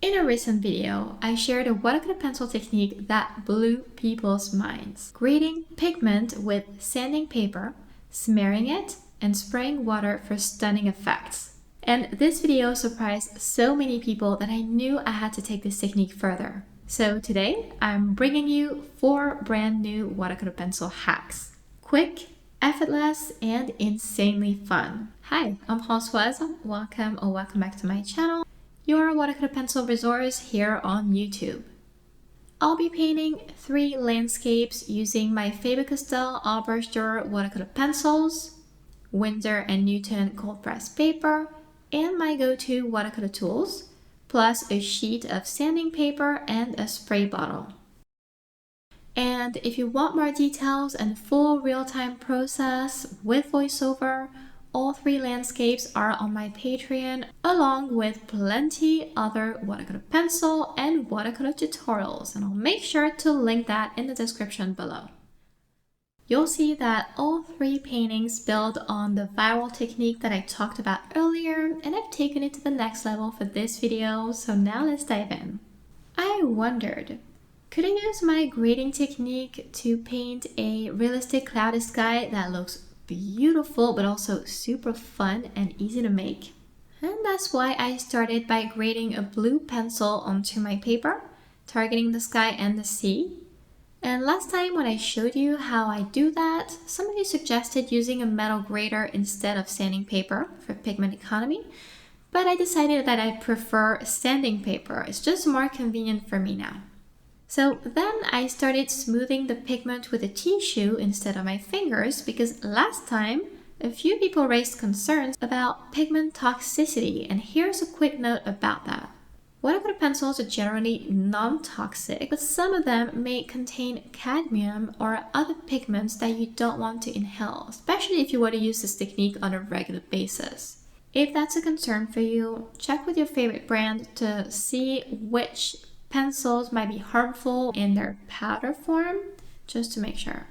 In a recent video, I shared a watercolor pencil technique that blew people's minds. Grading pigment with sanding paper, smearing it, and spraying water for stunning effects. And this video surprised so many people that I knew I had to take this technique further. So today, I'm bringing you 4 brand new watercolor pencil hacks. Quick, effortless, and insanely fun. Hi, I'm Françoise. Welcome back to my channel, your watercolor pencil resource here on YouTube. I'll be painting 3 landscapes using my Faber-Castell Arbor watercolor pencils, Winsor & Newton cold press paper, and my go-to watercolor tools, plus a sheet of sanding paper and a spray bottle. And if you want more details and full real-time process with voiceover, all 3 landscapes are on my Patreon, along with plenty other watercolor pencil and watercolor tutorials, and I'll make sure to link that in the description below. You'll see that all 3 paintings build on the viral technique that I talked about earlier, and I've taken it to the next level for this video, so now let's dive in. I wondered, could I use my grading technique to paint a realistic cloudy sky that looks beautiful but also super fun and easy to make? And that's why I started by grading a blue pencil onto my paper, targeting the sky and the sea. And last time when I showed you how I do that, some of you suggested using a metal grater instead of sanding paper for pigment economy, but I decided that I prefer sanding paper. It's just more convenient for me now. So then I started smoothing the pigment with a tissue instead of my fingers, because last time a few people raised concerns about pigment toxicity, and here's a quick note about that. Watercolor pencils are generally non-toxic, but some of them may contain cadmium or other pigments that you don't want to inhale, especially if you want to use this technique on a regular basis. If that's a concern for you, check with your favorite brand to see which pencils might be harmful in their powder form, just to make sure.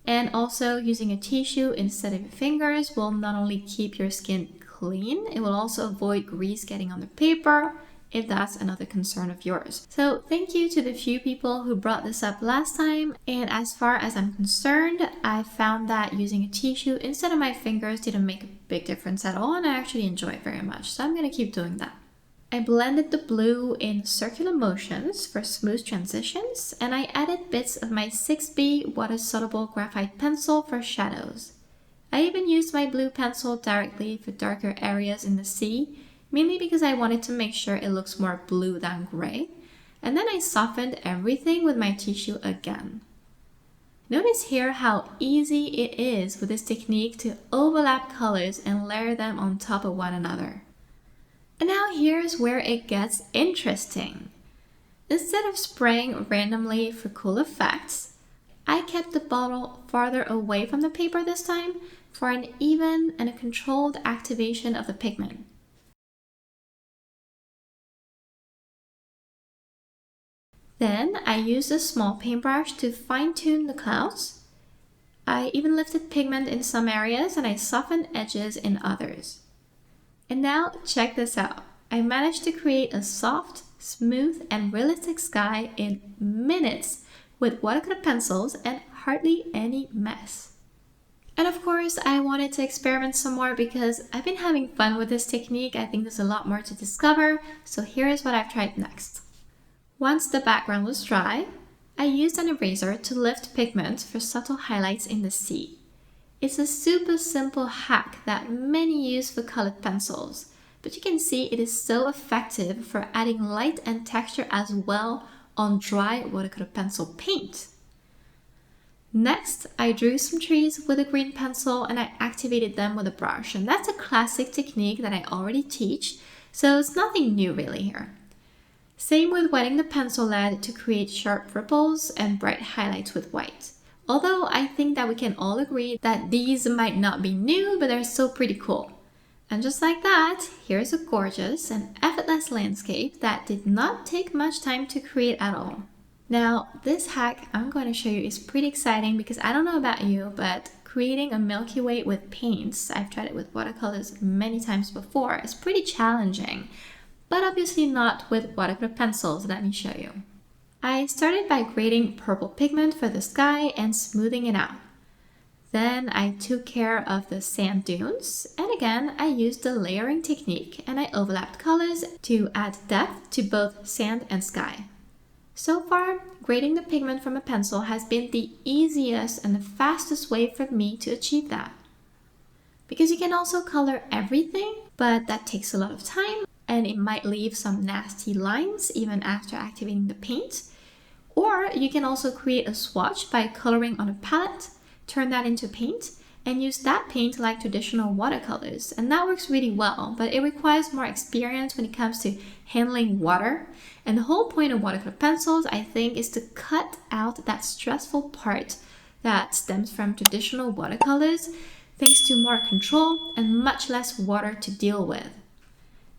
And also, using a tissue instead of your fingers will not only keep your skin clean, it will also avoid grease getting on the paper, if that's another concern of yours. So thank you to the few people who brought this up last time, and as far as I'm concerned, I found that using a tissue instead of my fingers didn't make a big difference at all, and I actually enjoy it very much, so I'm gonna keep doing that. I blended the blue in circular motions for smooth transitions, and I added bits of my 6B water-soluble graphite pencil for shadows. I even used my blue pencil directly for darker areas in the sea, mainly because I wanted to make sure it looks more blue than gray, and then I softened everything with my tissue again. Notice here how easy it is with this technique to overlap colors and layer them on top of one another. And now here's where it gets interesting. Instead of spraying randomly for cool effects, I kept the bottle farther away from the paper this time for an even and a controlled activation of the pigment. Then I used a small paintbrush to fine-tune the clouds. I even lifted pigment in some areas and I softened edges in others. And now check this out. I managed to create a soft, smooth, and realistic sky in minutes with watercolor pencils and hardly any mess. And of course, I wanted to experiment some more because I've been having fun with this technique. I think there's a lot more to discover, so here is what I've tried next. Once the background was dry, I used an eraser to lift pigment for subtle highlights in the sea. It's a super simple hack that many use for colored pencils, but you can see it is so effective for adding light and texture as well on dry watercolor pencil paint. Next, I drew some trees with a green pencil and I activated them with a brush, and that's a classic technique that I already teach, so it's nothing new really here. Same with wetting the pencil lead to create sharp ripples and bright highlights with white. Although I think that we can all agree that these might not be new, but they're still pretty cool. And just like that, here's a gorgeous and effortless landscape that did not take much time to create at all. Now, this hack I'm going to show you is pretty exciting because I don't know about you, but creating a Milky Way with paints, I've tried it with watercolors many times before, is pretty challenging. but obviously not with watercolor pencils. Let me show you. I started by grading purple pigment for the sky and smoothing it out. Then I took care of the sand dunes, and again I used the layering technique and I overlapped colors to add depth to both sand and sky. So far, grading the pigment from a pencil has been the easiest and the fastest way for me to achieve that. Because you can also color everything, but that takes a lot of time and it might leave some nasty lines even after activating the paint. Or you can also create a swatch by coloring on a palette, turn that into paint, and use that paint like traditional watercolors. And that works really well, but it requires more experience when it comes to handling water. And the whole point of watercolor pencils, I think, is to cut out that stressful part that stems from traditional watercolors, thanks to more control and much less water to deal with.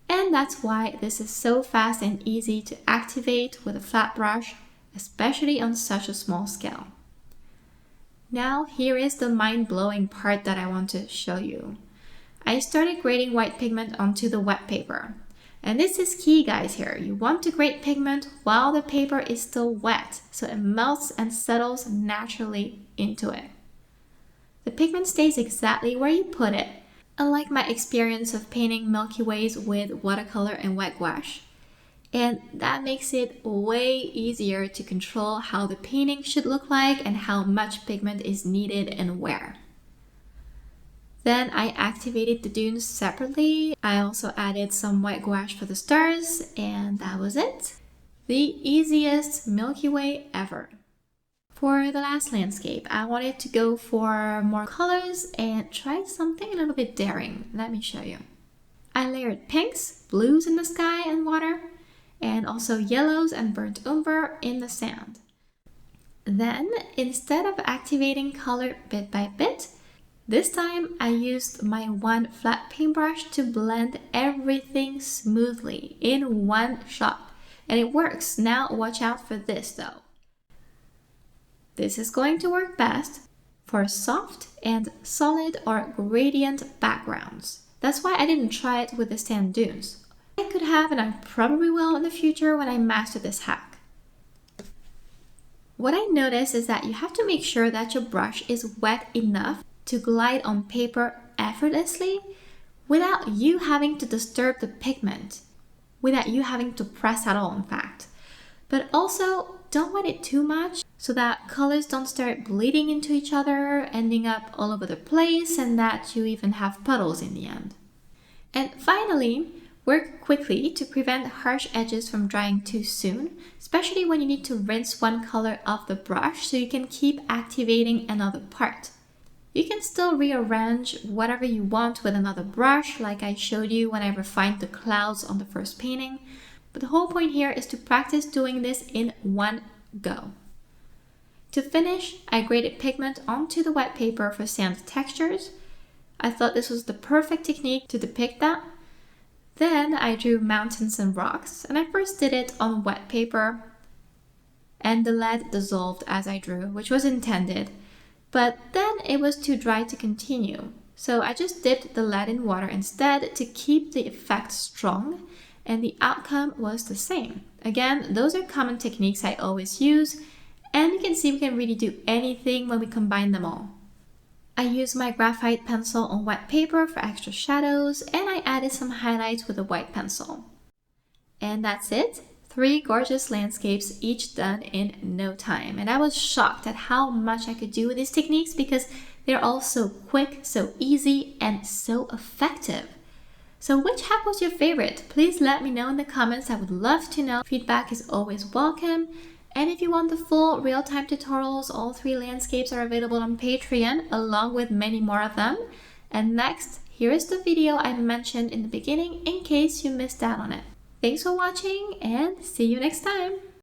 And that's why this is so fast and easy to activate with a flat brush, especially on such a small scale. Now here is the mind-blowing part that I want to show you. I started grading white pigment onto the wet paper. And this is key, guys, here. You want to grade pigment while the paper is still wet, so it melts and settles naturally into it. The pigment stays exactly where you put it, unlike my experience of painting Milky Ways with watercolor and wet gouache. And that makes it way easier to control how the painting should look like and how much pigment is needed and where. Then I activated the dunes separately. I also added some white gouache for the stars, and that was it. The easiest Milky Way ever. For the last landscape, I wanted to go for more colors and try something a little bit daring. Let me show you. I layered pinks, blues in the sky and water, and also yellows and burnt umber in the sand. Then, instead of activating color bit by bit, this time I used my one flat paintbrush to blend everything smoothly in one shot. And it works. Now watch out for this though. This is going to work best for soft and solid or gradient backgrounds. That's why I didn't try it with the sand dunes. I could have, and I probably will in the future when I master this hack. What I noticed is that you have to make sure that your brush is wet enough to glide on paper effortlessly without you having to disturb the pigment, without you having to press at all, in fact. But also, don't wet it too much so that colors don't start bleeding into each other, ending up all over the place, and that you even have puddles in the end. And finally, work quickly to prevent harsh edges from drying too soon, especially when you need to rinse one color off the brush so you can keep activating another part. You can still rearrange whatever you want with another brush, like I showed you when I refined the clouds on the first painting, but the whole point here is to practice doing this in one go. To finish, I graded pigment onto the wet paper for sand textures. I thought this was the perfect technique to depict that. Then I drew mountains and rocks, and I first did it on wet paper, and the lead dissolved as I drew, which was intended, but then it was too dry to continue. So I just dipped the lead in water instead to keep the effect strong, and the outcome was the same. Again, those are common techniques I always use, and you can see we can really do anything when we combine them all. I used my graphite pencil on wet paper for extra shadows, and I added some highlights with a white pencil. And that's it. 3 gorgeous landscapes, each done in no time. And I was shocked at how much I could do with these techniques because they're all so quick, so easy, and so effective. So which hack was your favorite? Please let me know in the comments. I would love to know. Feedback is always welcome. And if you want the full real-time tutorials, all 3 landscapes are available on Patreon, along with many more of them. And next, here is the video I mentioned in the beginning in case you missed out on it. Thanks for watching and see you next time!